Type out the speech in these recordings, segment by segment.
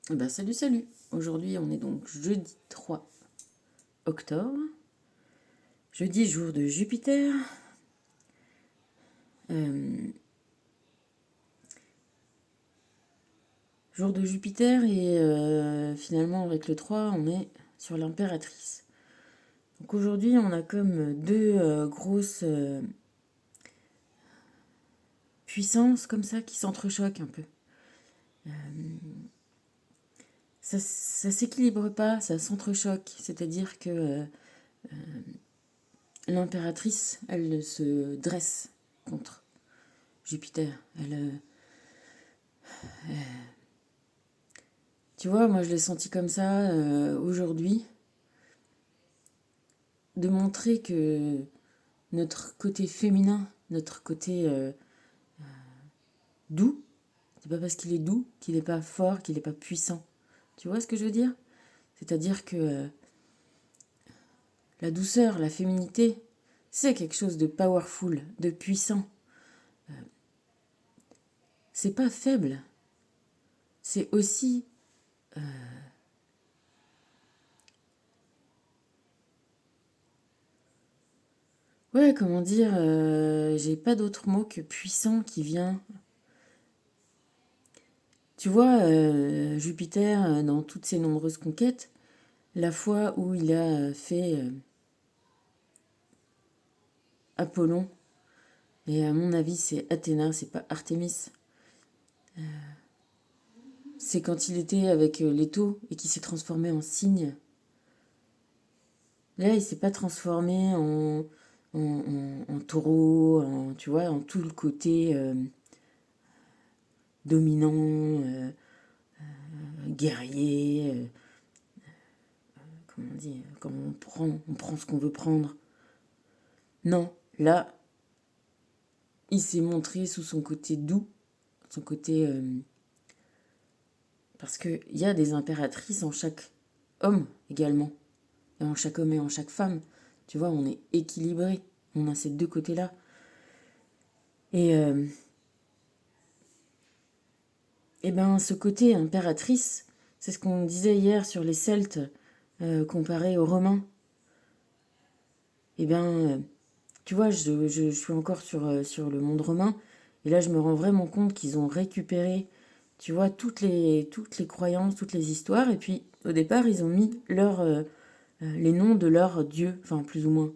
Salut, salut. Aujourd'hui, on est donc jeudi 3 octobre. Jeudi, jour de Jupiter. Euh, Jour de Jupiter et finalement, avec le 3, on est sur l'impératrice. Donc aujourd'hui, on a comme deux grosses puissances comme ça qui s'entrechoquent un peu. Ça s'équilibre pas, ça s'entrechoque. C'est-à-dire que l'impératrice, elle se dresse contre Jupiter. Tu vois, moi je l'ai senti comme ça aujourd'hui, de montrer que notre côté féminin, notre côté doux, c'est pas parce qu'il est doux qu'il n'est pas fort, qu'il n'est pas puissant. Tu vois ce que je veux dire? C'est-à-dire que la douceur, la féminité, c'est quelque chose de powerful, de puissant. C'est pas faible. C'est aussi ouais, comment dire, j'ai pas d'autre mot que puissant qui vient. Tu vois, Jupiter, dans toutes ses nombreuses conquêtes, la fois où il a fait Apollon, et à mon avis c'est Athéna, c'est pas Artémis, c'est quand il était avec Leto et qu'il s'est transformé en cygne. Là, il s'est pas transformé en taureau, tu vois, en tout le côté dominant, guerrier, comment on dit, quand on prend ce qu'on veut prendre. Non, là, il s'est montré sous son côté doux, son côté... parce qu'il y a des impératrices en chaque homme également, et en chaque homme et en chaque femme. Tu vois, on est équilibré, on a ces deux côtés-là. Et, et ben, ce côté impératrice, c'est ce qu'on disait hier sur les Celtes comparé aux Romains. Et ben, tu vois, je suis encore sur le monde romain, et là, je me rends vraiment compte qu'ils ont récupéré, tu vois, toutes les croyances, toutes les histoires, et puis, au départ, ils ont mis les noms de leurs dieux, enfin, plus ou moins.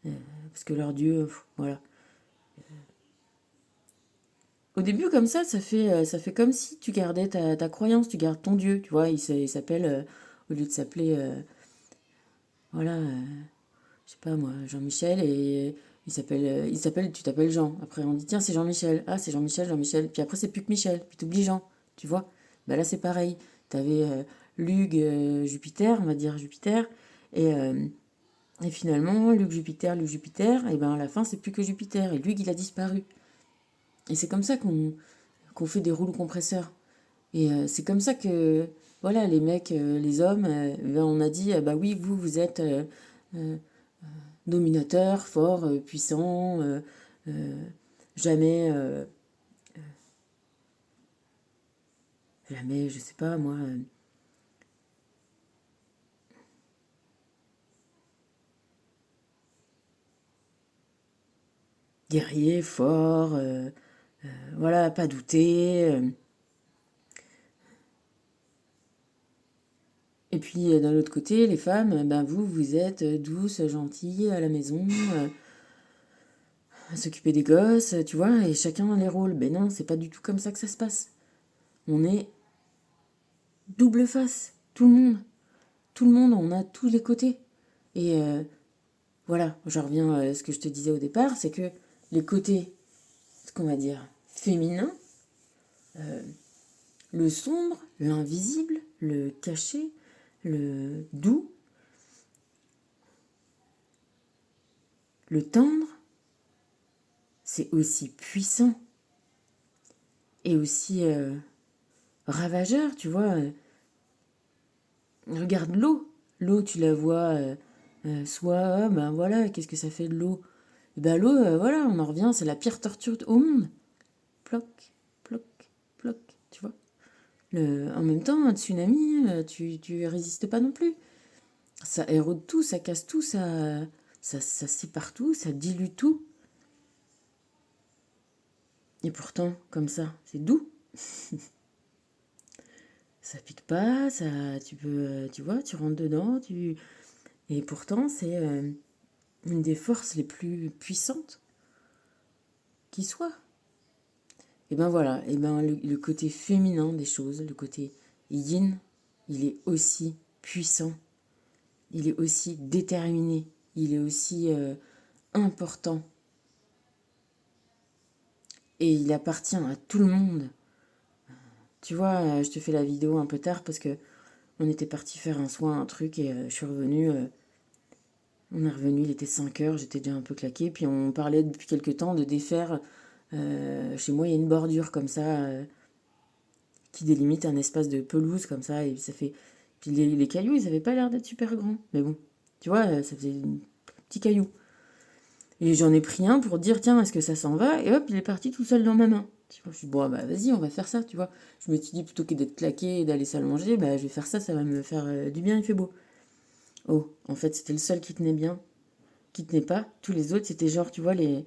Parce que leurs dieux, voilà. Au début, comme ça fait comme si tu gardais ta croyance, tu gardes ton dieu, tu vois, il s'appelle, au lieu de s'appeler, voilà, je sais pas moi, Jean-Michel, et tu t'appelles Jean. Après, on dit, tiens, c'est Jean-Michel. Ah, c'est Jean-Michel, Jean-Michel. Puis après, c'est plus que Michel. Puis t'oublies Jean, tu vois. Bah là, c'est pareil. T'avais Lug, Jupiter, on va dire Jupiter. Et finalement, Lug, Jupiter, et ben à la fin, c'est plus que Jupiter. Et Lug, il a disparu. Et c'est comme ça qu'on fait des rouleaux compresseurs. Et c'est comme ça que, voilà, les mecs, les hommes, ben, on a dit, ah bah oui, vous êtes euh, dominateur, fort, puissant, euh, jamais, jamais, je sais pas moi, guerrier, fort, voilà, pas douter. Et puis d'un autre côté, les femmes, ben vous êtes douces, gentilles à la maison, à s'occuper des gosses, tu vois, et chacun a les rôles. Ben non, c'est pas du tout comme ça que ça se passe. On est double face, tout le monde. Tout le monde, on a tous les côtés. Et voilà, je reviens à ce que je te disais au départ, c'est que les côtés, ce qu'on va dire, féminins, le sombre, l'invisible, le caché, le doux, le tendre, c'est aussi puissant et aussi ravageur, tu vois. Regarde l'eau. L'eau, tu la vois soit, ah, ben voilà, qu'est-ce que ça fait de l'eau? Et ben l'eau, voilà, on en revient, c'est la pire torture au monde. Ploc, ploc, ploc, tu vois. En même temps, un tsunami, tu résistes pas non plus. Ça érode tout, ça casse tout, ça sépare tout, ça dilue tout. Et pourtant, comme ça, c'est doux. Ça pique pas, tu peux, tu vois, tu rentres dedans, et pourtant, c'est une des forces les plus puissantes qui soit. Et ben voilà, et ben le côté féminin des choses, le côté yin, il est aussi puissant, il est aussi déterminé, il est aussi important. Et il appartient à tout le monde. Tu vois, je te fais la vidéo un peu tard parce que on était parti faire un soin, un truc, et je suis revenue. On est revenu, il était 5 heures, j'étais déjà un peu claquée. Puis on parlait depuis quelques temps de défaire. Chez moi, il y a une bordure comme ça qui délimite un espace de pelouse comme ça. Et ça fait. Puis les cailloux, ils avaient pas l'air d'être super grands. Mais bon, tu vois, ça faisait un petit caillou. Et j'en ai pris un pour dire, tiens, est-ce que ça s'en va? Et hop, il est parti tout seul dans ma main. Tu vois, je suis dit, bon, bah vas-y, on va faire ça, tu vois. Je me suis dit, plutôt que d'être claqué et d'aller ça le manger, bah je vais faire ça, ça va me faire du bien, il fait beau. Oh, en fait, c'était le seul qui tenait bien, qui tenait pas. Tous les autres, c'était genre, tu vois, les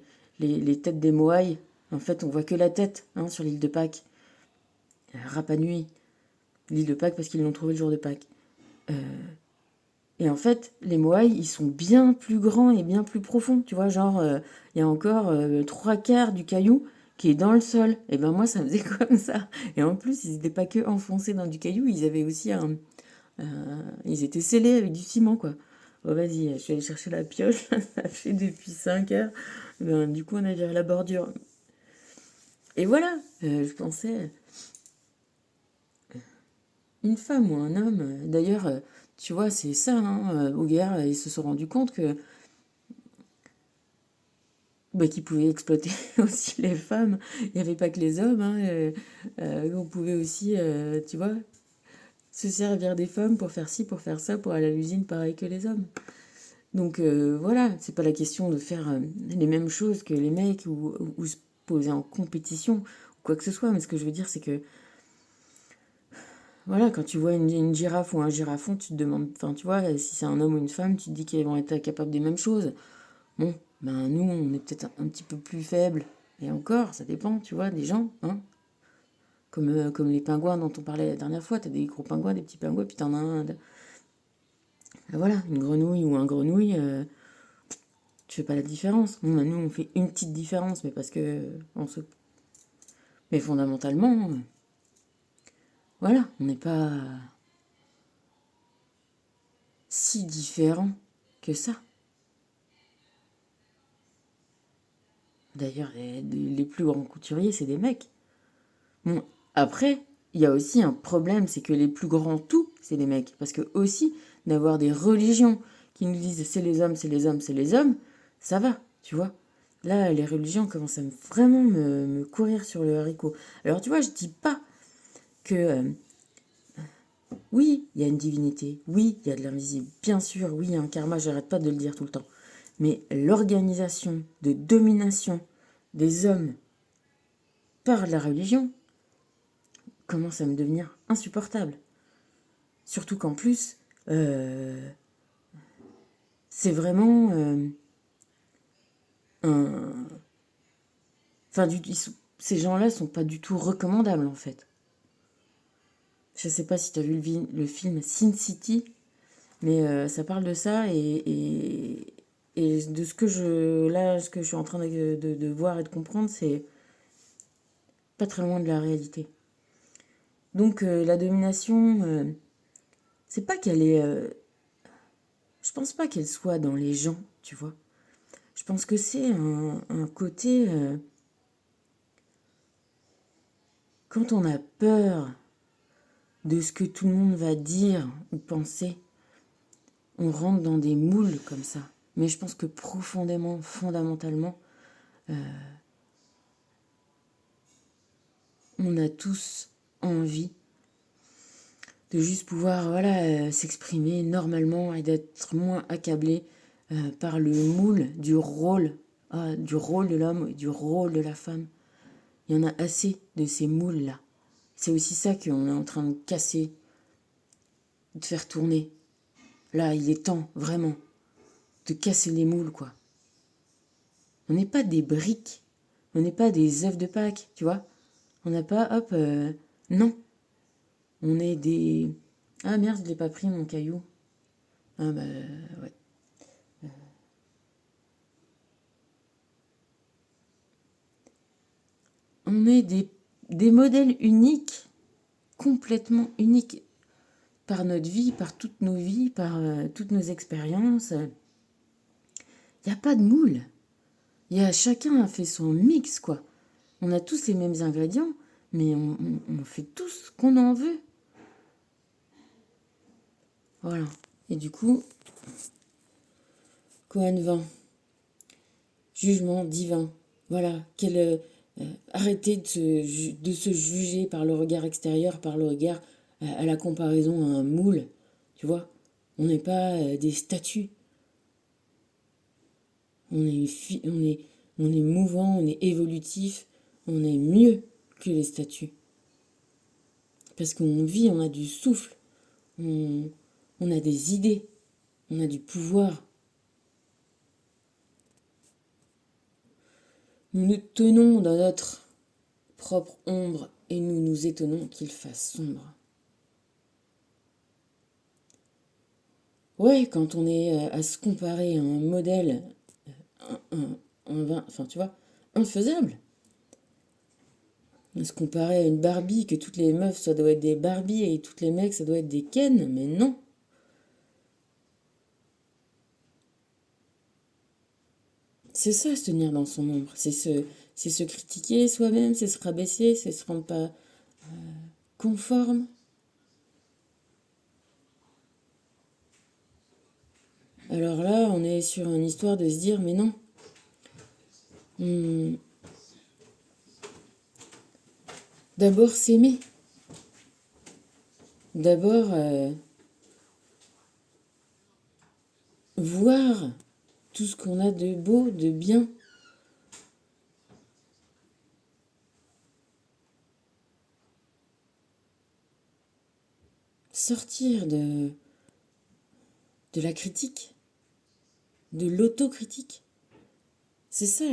têtes des moaïs. En fait, on voit que la tête hein, sur l'île de Pâques. Rapa Nui, l'île de Pâques, parce qu'ils l'ont trouvé le jour de Pâques. Et en fait, les moaïs, ils sont bien plus grands et bien plus profonds. Tu vois, genre, il y a encore 3 quarts du caillou qui est dans le sol. Et ben moi, ça me faisait comme ça. Et en plus, ils n'étaient pas que enfoncés dans du caillou, ils avaient aussi ils étaient scellés avec du ciment, quoi. Bon, vas-y, je suis allée chercher la pioche, ça fait depuis 5 heures. Ben, du coup, on a viré la bordure. Et voilà, je pensais, une femme ou un homme, d'ailleurs, tu vois, c'est ça, hein, aux guerres, ils se sont rendus compte que bah, qu'ils pouvaient exploiter aussi les femmes. Il n'y avait pas que les hommes, hein, on pouvait aussi, tu vois, se servir des femmes pour faire ci, pour faire ça, pour aller à l'usine pareil que les hommes. Donc voilà, c'est pas la question de faire les mêmes choses que les mecs ou se poser en compétition ou quoi que ce soit, mais ce que je veux dire c'est que voilà, quand tu vois une girafe ou un girafon, tu te demandes, enfin tu vois, si c'est un homme ou une femme, tu te dis qu'ils vont être capables des mêmes choses. Bon, ben nous on est peut-être un petit peu plus faibles, et encore, ça dépend, tu vois, des gens, hein. Comme les pingouins dont on parlait la dernière fois, t'as des gros pingouins, des petits pingouins, puis t'en as un. Voilà, une grenouille ou un grenouille. Tu fais pas la différence. Bon, bah, nous, on fait une petite différence, mais parce que on se. Mais fondamentalement, voilà, on n'est pas si différents que ça. D'ailleurs, les plus grands couturiers, c'est des mecs. Bon, après, il y a aussi un problème, c'est que les plus grands tout, c'est des mecs. Parce que aussi, d'avoir des religions qui nous disent c'est les hommes, c'est les hommes, c'est les hommes, ça va, tu vois. Là, les religions commencent à vraiment me courir sur le haricot. Alors, tu vois, je dis pas que oui, il y a une divinité, oui, il y a de l'invisible, bien sûr, oui, il y a un karma, j'arrête pas de le dire tout le temps. Mais l'organisation de domination des hommes par la religion commence à me devenir insupportable. Surtout qu'en plus, c'est vraiment un... Enfin, ces gens-là sont pas du tout recommandables, en fait. Je sais pas si tu as vu le film Sin City, mais ça parle de ça et de ce que ce que je suis en train de voir et de comprendre, c'est pas très loin de la réalité. Donc la domination, c'est pas qu'elle est, je pense pas qu'elle soit dans les gens, tu vois. Je pense que c'est un côté quand on a peur de ce que tout le monde va dire ou penser, on rentre dans des moules comme ça. Mais je pense que profondément, fondamentalement, on a tous envie de juste pouvoir voilà, s'exprimer normalement et d'être moins accablé par le moule du rôle de l'homme et du rôle de la femme. Il y en a assez de ces moules-là. C'est aussi ça qu'on est en train de casser, de faire tourner. Là, il est temps, vraiment, de casser les moules, quoi. On n'est pas des briques, on n'est pas des œufs de Pâques, tu vois. On n'a pas, hop, non. On est des... Ah merde, je l'ai pas pris, mon caillou. Ah bah, ouais. On est des modèles uniques, complètement uniques, par notre vie, par toutes nos vies, par toutes nos expériences. Il n'y a pas de moule. Chacun a fait son mix, quoi. On a tous les mêmes ingrédients, mais on fait tout ce qu'on en veut. Voilà. Et du coup, Koan 20, jugement divin. Voilà. Arrêtez de se juger par le regard extérieur, par le regard à la comparaison à un moule. Tu vois, on n'est pas des statues. On est mouvant, on est évolutif, on est mieux que les statues. Parce qu'on vit, on a du souffle, on a des idées, on a du pouvoir. Nous nous tenons dans notre propre ombre et nous nous étonnons qu'il fasse sombre. Ouais, quand on est à se comparer à un modèle, enfin tu vois, infaisable. Se comparer à une Barbie, que toutes les meufs, ça doit être des Barbies et toutes les mecs, ça doit être des Ken, mais non. C'est ça, se tenir dans son ombre. C'est se critiquer soi-même, c'est se rabaisser, c'est se rendre pas conforme. Alors là, on est sur une histoire de se dire, mais non. D'abord s'aimer. D'abord voir tout ce qu'on a de beau, de bien. Sortir de la critique, de l'autocritique. C'est ça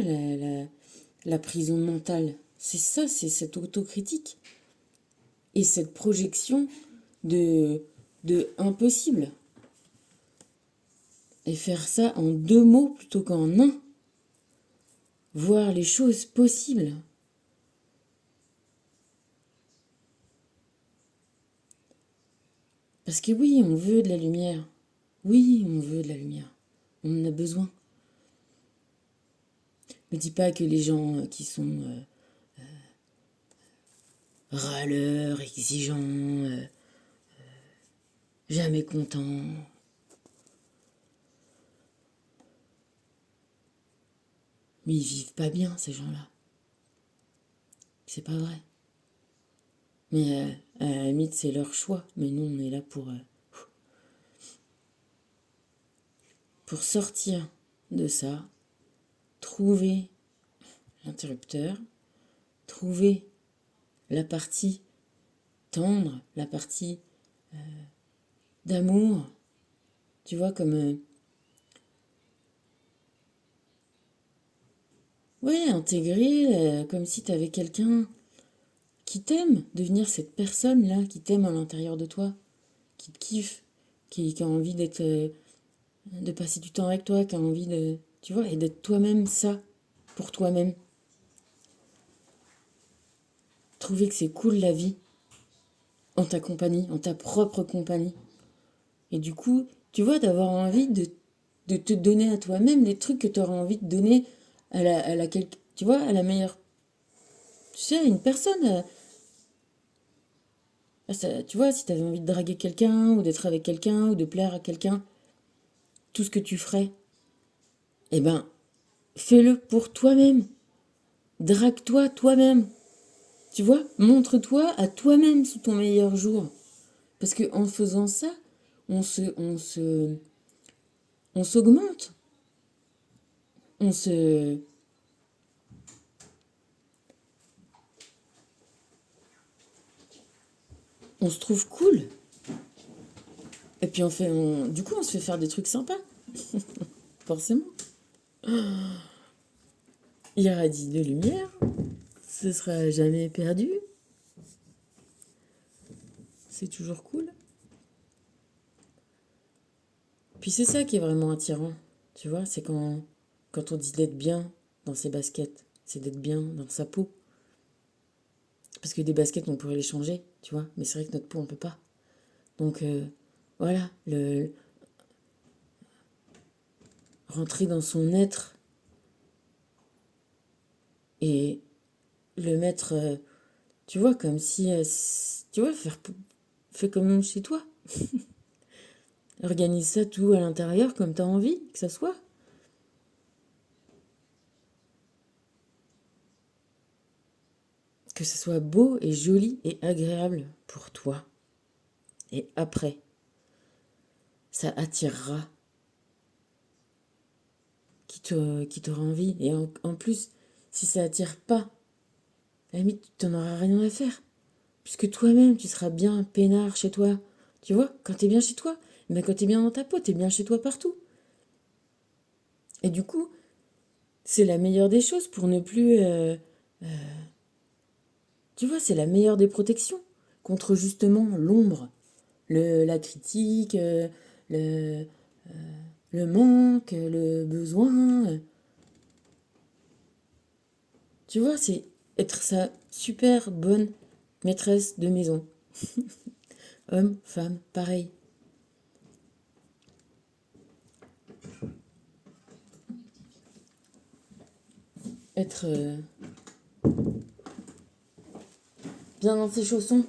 la prison mentale. C'est ça, c'est cette autocritique. Et cette projection de impossible. Et faire ça en 2 mots plutôt qu'en un. Voir les choses possibles. Parce que oui, on veut de la lumière. Oui, on veut de la lumière. On en a besoin. Ne dis pas que les gens qui sont râleurs, exigeants, jamais contents, mais ils vivent pas bien, ces gens-là. C'est pas vrai. Mais à la limite, c'est leur choix. Mais nous, on est là pour sortir de ça, trouver l'interrupteur, trouver la partie tendre, la partie d'amour. Tu vois, comme... ouais, intégrer, comme si tu avais quelqu'un qui t'aime, devenir cette personne-là qui t'aime à l'intérieur de toi, qui te kiffe, qui a envie d'être... de passer du temps avec toi, qui a envie de... Tu vois, et d'être toi-même ça, pour toi-même. Trouver que c'est cool la vie, en ta compagnie, en ta propre compagnie. Et du coup, tu vois, d'avoir envie de te donner à toi-même les trucs que tu auras envie de donner tu vois, à la meilleure... Tu sais, à une personne... tu vois, si tu avais envie de draguer quelqu'un, ou d'être avec quelqu'un, ou de plaire à quelqu'un, tout ce que tu ferais, eh ben, fais-le pour toi-même. Drague-toi toi-même. Tu vois, montre-toi à toi-même sous ton meilleur jour. Parce que en faisant ça, on s'augmente. On se... on se trouve cool. Et puis du coup, on se fait faire des trucs sympas, forcément. Irradie de lumière, ce sera jamais perdu. C'est toujours cool. Puis c'est ça qui est vraiment attirant, tu vois, c'est quand on dit d'être bien dans ses baskets, c'est d'être bien dans sa peau. Parce que des baskets, on pourrait les changer, tu vois, mais c'est vrai que notre peau, on peut pas. Donc voilà, rentrer dans son être et le mettre, tu vois, comme si, tu vois, fais comme chez toi. Organise ça tout à l'intérieur comme tu as envie que ça soit. Que ce soit beau et joli et agréable pour toi. Et après, ça attirera qui t'aura envie. Et en plus, si ça attire pas, à la limite, tu n'en auras rien à faire. Puisque toi-même, tu seras bien peinard chez toi. Tu vois, quand t'es bien chez toi, mais quand t'es bien dans ta peau, t'es bien chez toi partout. Et du coup, c'est la meilleure des choses pour ne plus... tu vois, c'est la meilleure des protections contre justement l'ombre, la critique, le, le manque, le besoin. Tu vois, c'est être sa super bonne maîtresse de maison. Homme, femme, pareil. Être bien dans ses chaussons.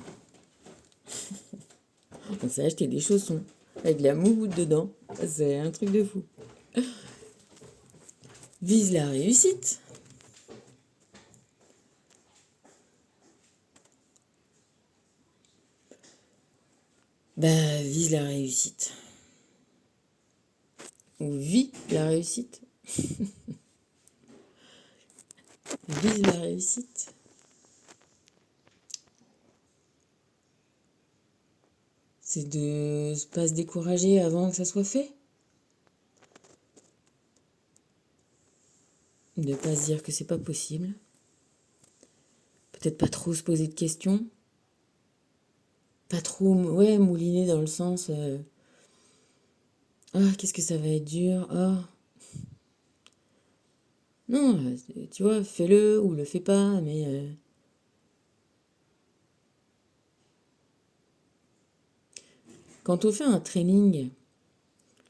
On s'est acheté des chaussons avec de la moumoute dedans. C'est un truc de fou. Vise la réussite. Bah, vise la réussite. Ou vis la réussite. Vise la réussite. C'est de pas se décourager avant que ça soit fait. De pas se dire que c'est pas possible. Peut-être pas trop se poser de questions. Pas trop, ouais, mouliner dans le sens ah, qu'est-ce que ça va être dur. Ah. Non, tu vois, fais-le ou le fais pas, mais quand on fait un training,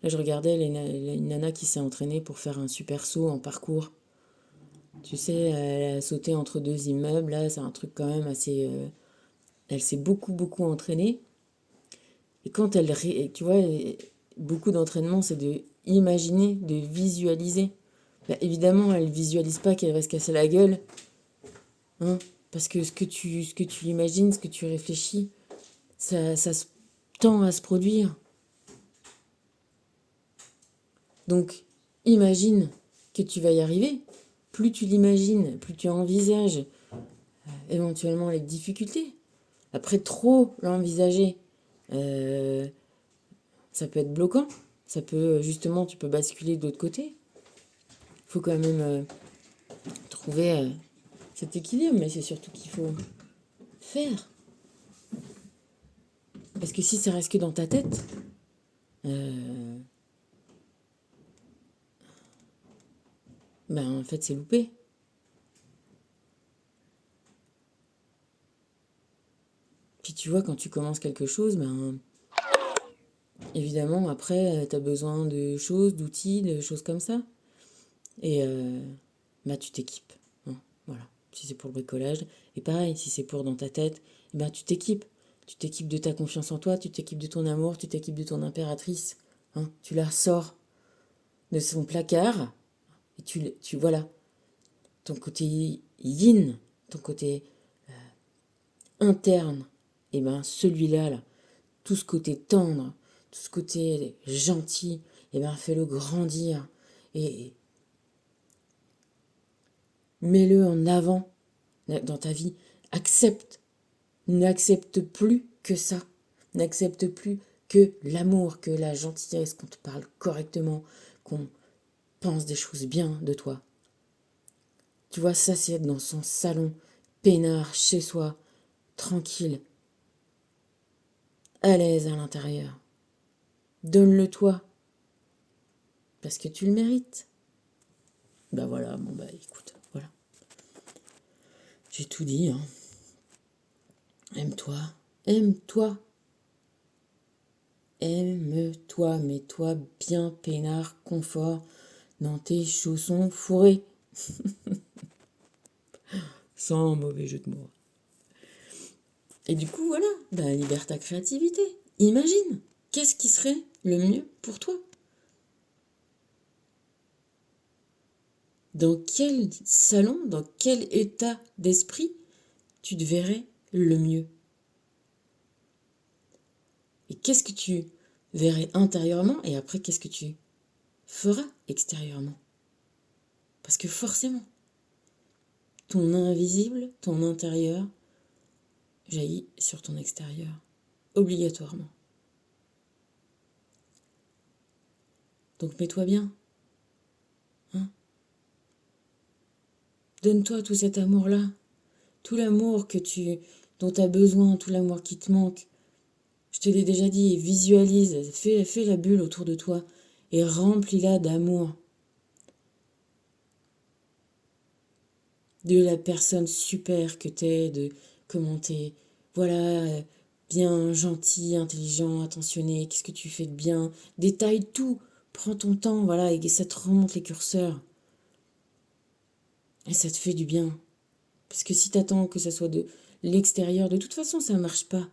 là je regardais une nana qui s'est entraînée pour faire un super saut en parcours. Tu sais, elle a sauté entre deux immeubles, là c'est un truc quand même assez... elle s'est beaucoup entraînée. Et quand tu vois, beaucoup d'entraînement, c'est de imaginer, de visualiser. Bah, évidemment, elle visualise pas qu'elle va se casser la gueule, hein, parce que ce que tu imagines, ce que tu réfléchis, ça tend à se produire. Donc, imagine que tu vas y arriver. Plus tu l'imagines, plus tu envisages éventuellement les difficultés. Après, trop l'envisager, euh, ça peut être bloquant. Ça peut, justement, tu peux basculer de l'autre côté. Il faut quand même trouver cet équilibre, mais c'est surtout qu'il faut faire. Parce que si ça reste que dans ta tête, ben en fait c'est loupé. Puis tu vois, quand tu commences quelque chose, ben évidemment après tu as besoin de choses, d'outils, de choses comme ça. Et bah tu t'équipes. Hein, voilà. Si c'est pour le bricolage. Et pareil, si c'est pour dans ta tête, ben tu t'équipes. Tu t'équipes de ta confiance en toi, tu t'équipes de ton amour, tu t'équipes de ton impératrice. Hein, tu la sors de son placard et voilà, ton côté yin, ton côté interne, et ben celui-là, là, tout ce côté tendre, tout ce côté gentil, et ben fais-le grandir et mets-le en avant dans ta vie. Accepte, n'accepte plus que ça. N'accepte plus que l'amour, que la gentillesse, qu'on te parle correctement, qu'on pense des choses bien de toi. Tu vois, ça, c'est être dans son salon, peinard, chez soi, tranquille, à l'aise à l'intérieur. Donne-le toi, parce que tu le mérites. Bah voilà, bon bah écoute, voilà. J'ai tout dit, hein. Aime-toi, aime-toi. Aime-toi, mets-toi bien peinard, confort, dans tes chaussons fourrés. Sans mauvais jeu de mots. Et du coup, voilà, bah, libère ta créativité. Imagine, qu'est-ce qui serait le mieux pour toi? Dans quel salon, dans quel état d'esprit tu te verrais le mieux? Et qu'est-ce que tu verrais intérieurement et après qu'est-ce que tu feras extérieurement? Parce que forcément, ton invisible, ton intérieur, jaillit sur ton extérieur, obligatoirement. Donc mets-toi bien, hein? Donne-toi tout cet amour-là, tout l'amour dont tu as besoin, tout l'amour qui te manque. Je te l'ai déjà dit, visualise, fais la bulle autour de toi et remplis-la d'amour. De la personne super que t'es, de comment t'es, voilà, bien gentil, intelligent, attentionné, qu'est-ce que tu fais de bien, détaille tout, prends ton temps, voilà, et ça te remonte les curseurs. Et ça te fait du bien. Parce que si t'attends que ça soit de l'extérieur, de toute façon, ça marche pas.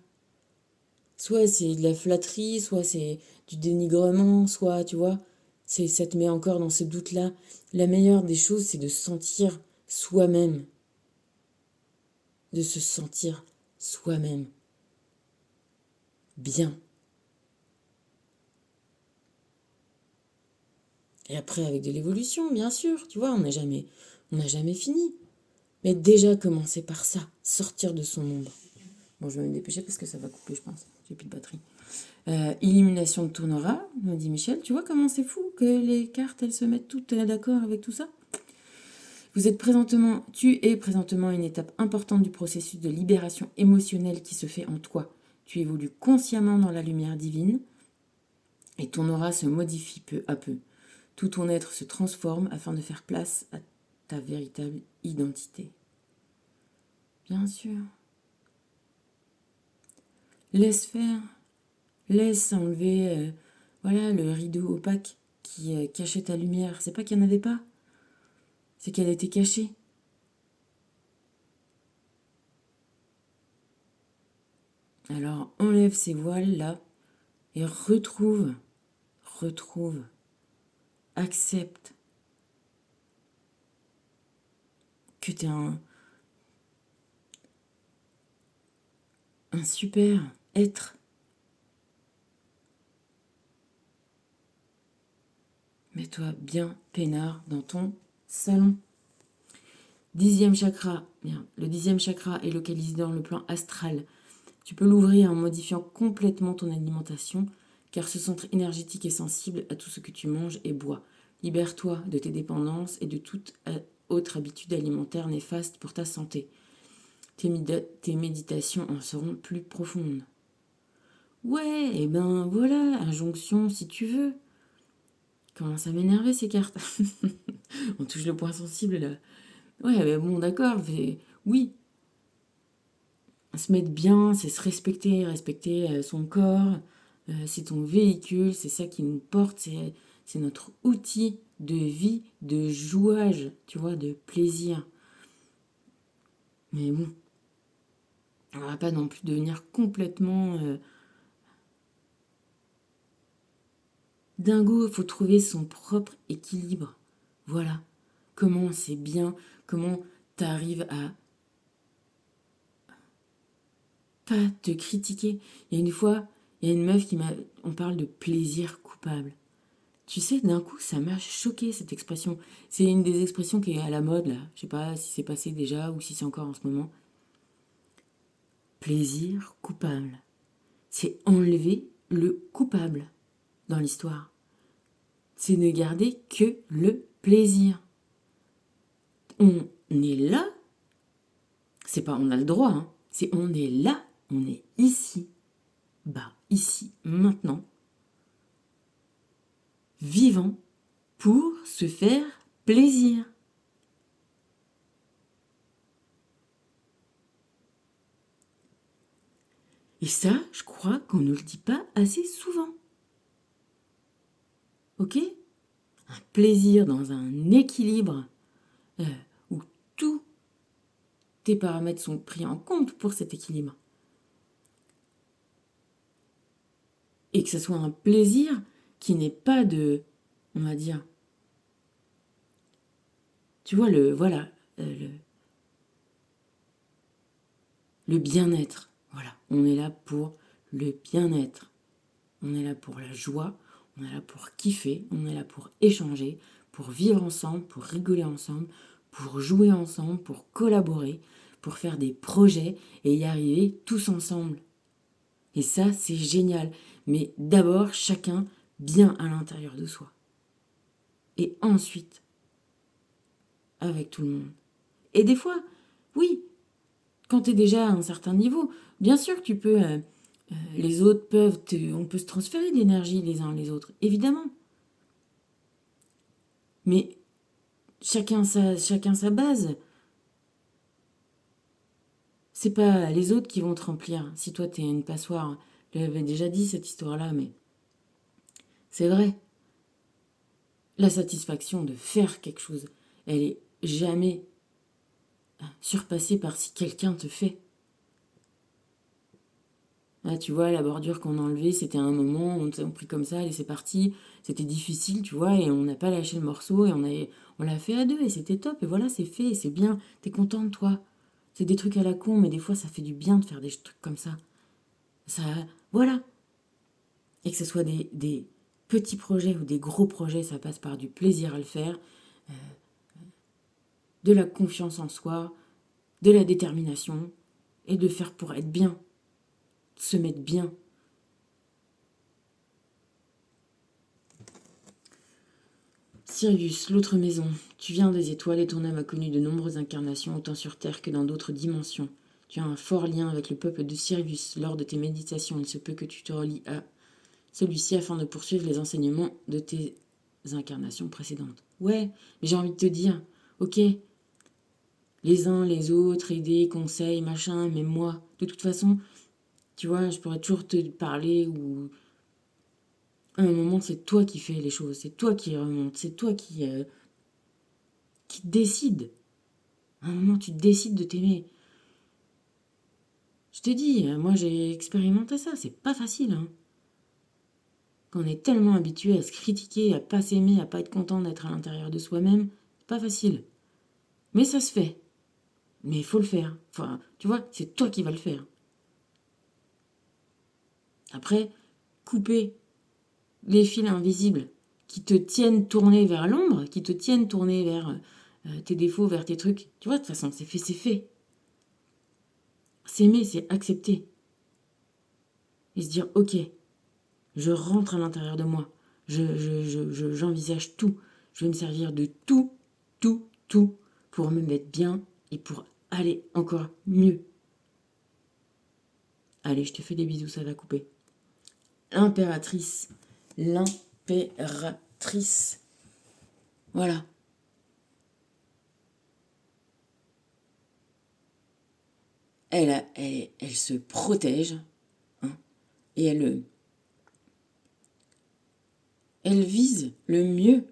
Soit c'est de la flatterie, soit c'est du dénigrement, soit, tu vois, ça te met encore dans ce doute-là. La meilleure des choses, c'est de sentir soi-même. De se sentir soi-même bien. Et après, avec de l'évolution, bien sûr, tu vois, on n'a jamais fini. Mais déjà, commencer par ça, sortir de son ombre. Bon, je vais me dépêcher parce que ça va couper, je pense. J'ai plus de batterie. Élimination de ton aura, me dit Michel. Tu vois comment c'est fou que les cartes, elles se mettent toutes d'accord avec tout ça? Tu es présentement à une étape importante du processus de libération émotionnelle qui se fait en toi. Tu évolues consciemment dans la lumière divine et ton aura se modifie peu à peu. Tout ton être se transforme afin de faire place à ta véritable identité. Bien sûr. Laisse faire. Laisse enlever voilà, le rideau opaque qui cachait ta lumière. C'est pas qu'il n'y en avait pas, c'est qu'elle était cachée. Alors enlève ces voiles là et retrouve, accepte que tu es un super être. Mets-toi bien peinard dans ton salon. 10e chakra. Bien. Le 10e chakra est localisé dans le plan astral. Tu peux l'ouvrir en modifiant complètement ton alimentation, car ce centre énergétique est sensible à tout ce que tu manges et bois. Libère-toi de tes dépendances et de toute autre habitude alimentaire néfaste pour ta santé. Tes méditations en seront plus profondes. Ouais, et ben voilà, injonction si tu veux. Commence à m'énerver ces cartes. On touche le point sensible là. Ouais, mais bon, d'accord, oui. Se mettre bien, c'est se respecter, respecter son corps. C'est ton véhicule, c'est ça qui nous porte, c'est notre outil de vie, de jouage, tu vois, de plaisir. Mais bon, on va pas non plus devenir complètement dingo. Il faut trouver son propre équilibre. Voilà. Comment c'est bien, comment t'arrives à pas te critiquer. Il y a une fois, il y a une meuf on parle de plaisir coupable. Tu sais, d'un coup, ça m'a choqué cette expression. C'est une des expressions qui est à la mode, là. Je sais pas si c'est passé déjà ou si c'est encore en ce moment. Plaisir coupable. c'est enlever le coupable dans l'histoire. C'est ne garder que le plaisir. On est là, c'est pas on a le droit, hein, c'est on est là, on est ici, ici, maintenant, vivant pour se faire plaisir. Et ça, je crois qu'on ne le dit pas assez souvent. Ok ? Un plaisir dans un équilibre où tous tes paramètres sont pris en compte pour cet équilibre. Et que ce soit un plaisir qui n'est pas de, on va dire, tu vois, le bien-être. Voilà, on est là pour le bien-être. On est là pour la joie, on est là pour kiffer, on est là pour échanger, pour vivre ensemble, pour rigoler ensemble, pour jouer ensemble, pour collaborer, pour faire des projets et y arriver tous ensemble. Et ça, c'est génial. Mais d'abord, chacun bien à l'intérieur de soi. Et ensuite, avec tout le monde. Et des fois, oui, quand tu es déjà à un certain niveau, bien sûr que tu peux... les autres peuvent... on peut se transférer de l'énergie les uns les autres, évidemment. Mais chacun sa base. C'est pas les autres qui vont te remplir. Si toi, t'es une passoire, j'avais déjà dit cette histoire-là, mais c'est vrai. La satisfaction de faire quelque chose, elle est jamais surpassée par si quelqu'un te fait. Là, tu vois, la bordure qu'on a enlevée, c'était un moment, on pris comme ça, allez, c'est parti. C'était difficile, tu vois, et on n'a pas lâché le morceau, et on l'a fait à deux, et c'était top, et voilà, c'est fait, et c'est bien. T'es content de toi. C'est des trucs à la con, mais des fois, ça fait du bien de faire des trucs comme ça. Ça, voilà. Et que ce soit des petits projets ou des gros projets, ça passe par du plaisir à le faire, de la confiance en soi, de la détermination, et de faire pour être bien, se mettre bien. Sirius, l'autre maison. Tu viens des étoiles et ton âme a connu de nombreuses incarnations, autant sur Terre que dans d'autres dimensions. Tu as un fort lien avec le peuple de Sirius. Lors de tes méditations, il se peut que tu te relis à celui-ci afin de poursuivre les enseignements de tes incarnations précédentes. Ouais, mais j'ai envie de te dire, ok, les uns, les autres, aider, conseils, machin, mais moi, de toute façon, tu vois, je pourrais toujours te parler ou... À un moment, c'est toi qui fais les choses, c'est toi qui remonte, c'est toi qui décide. À un moment, tu décides de t'aimer. Je te dis, moi j'ai expérimenté ça, c'est pas facile. Hein. Quand on est tellement habitué à se critiquer, à pas s'aimer, à pas être content d'être à l'intérieur de soi-même, c'est pas facile. Mais ça se fait. Mais il faut le faire. Enfin, tu vois, c'est toi qui vas le faire. Après, couper les fils invisibles qui te tiennent tourner vers l'ombre, qui te tiennent tourner vers tes défauts, vers tes trucs. Tu vois, de toute façon, c'est fait, c'est fait. S'aimer, c'est accepter. Et se dire, ok, je rentre à l'intérieur de moi. J'envisage tout. Je vais me servir de tout, tout, tout pour me mettre bien et pour aller encore mieux. Allez, je te fais des bisous, ça va couper. L'impératrice. L'impératrice. Voilà. Elle se protège. Hein, et elle vise le mieux.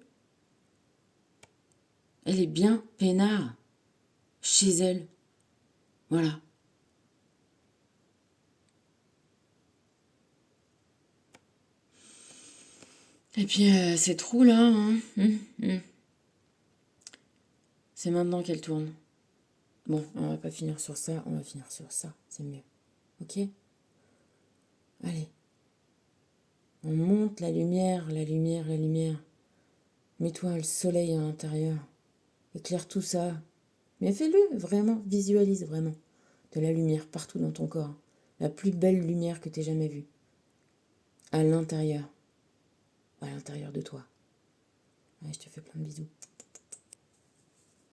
Elle est bien peinard chez elle. Voilà. Et puis, cette roue-là, hein, c'est maintenant qu'elle tourne. Bon, on va pas finir sur ça, on va finir sur ça, c'est mieux. Ok ? Allez. On monte la lumière, la lumière, la lumière. Mets-toi le soleil à l'intérieur. Éclaire tout ça. Mais fais-le, vraiment, visualise vraiment. De la lumière partout dans ton corps. La plus belle lumière que t'aies jamais vue. à l'intérieur de toi. Ouais, je te fais plein de bisous.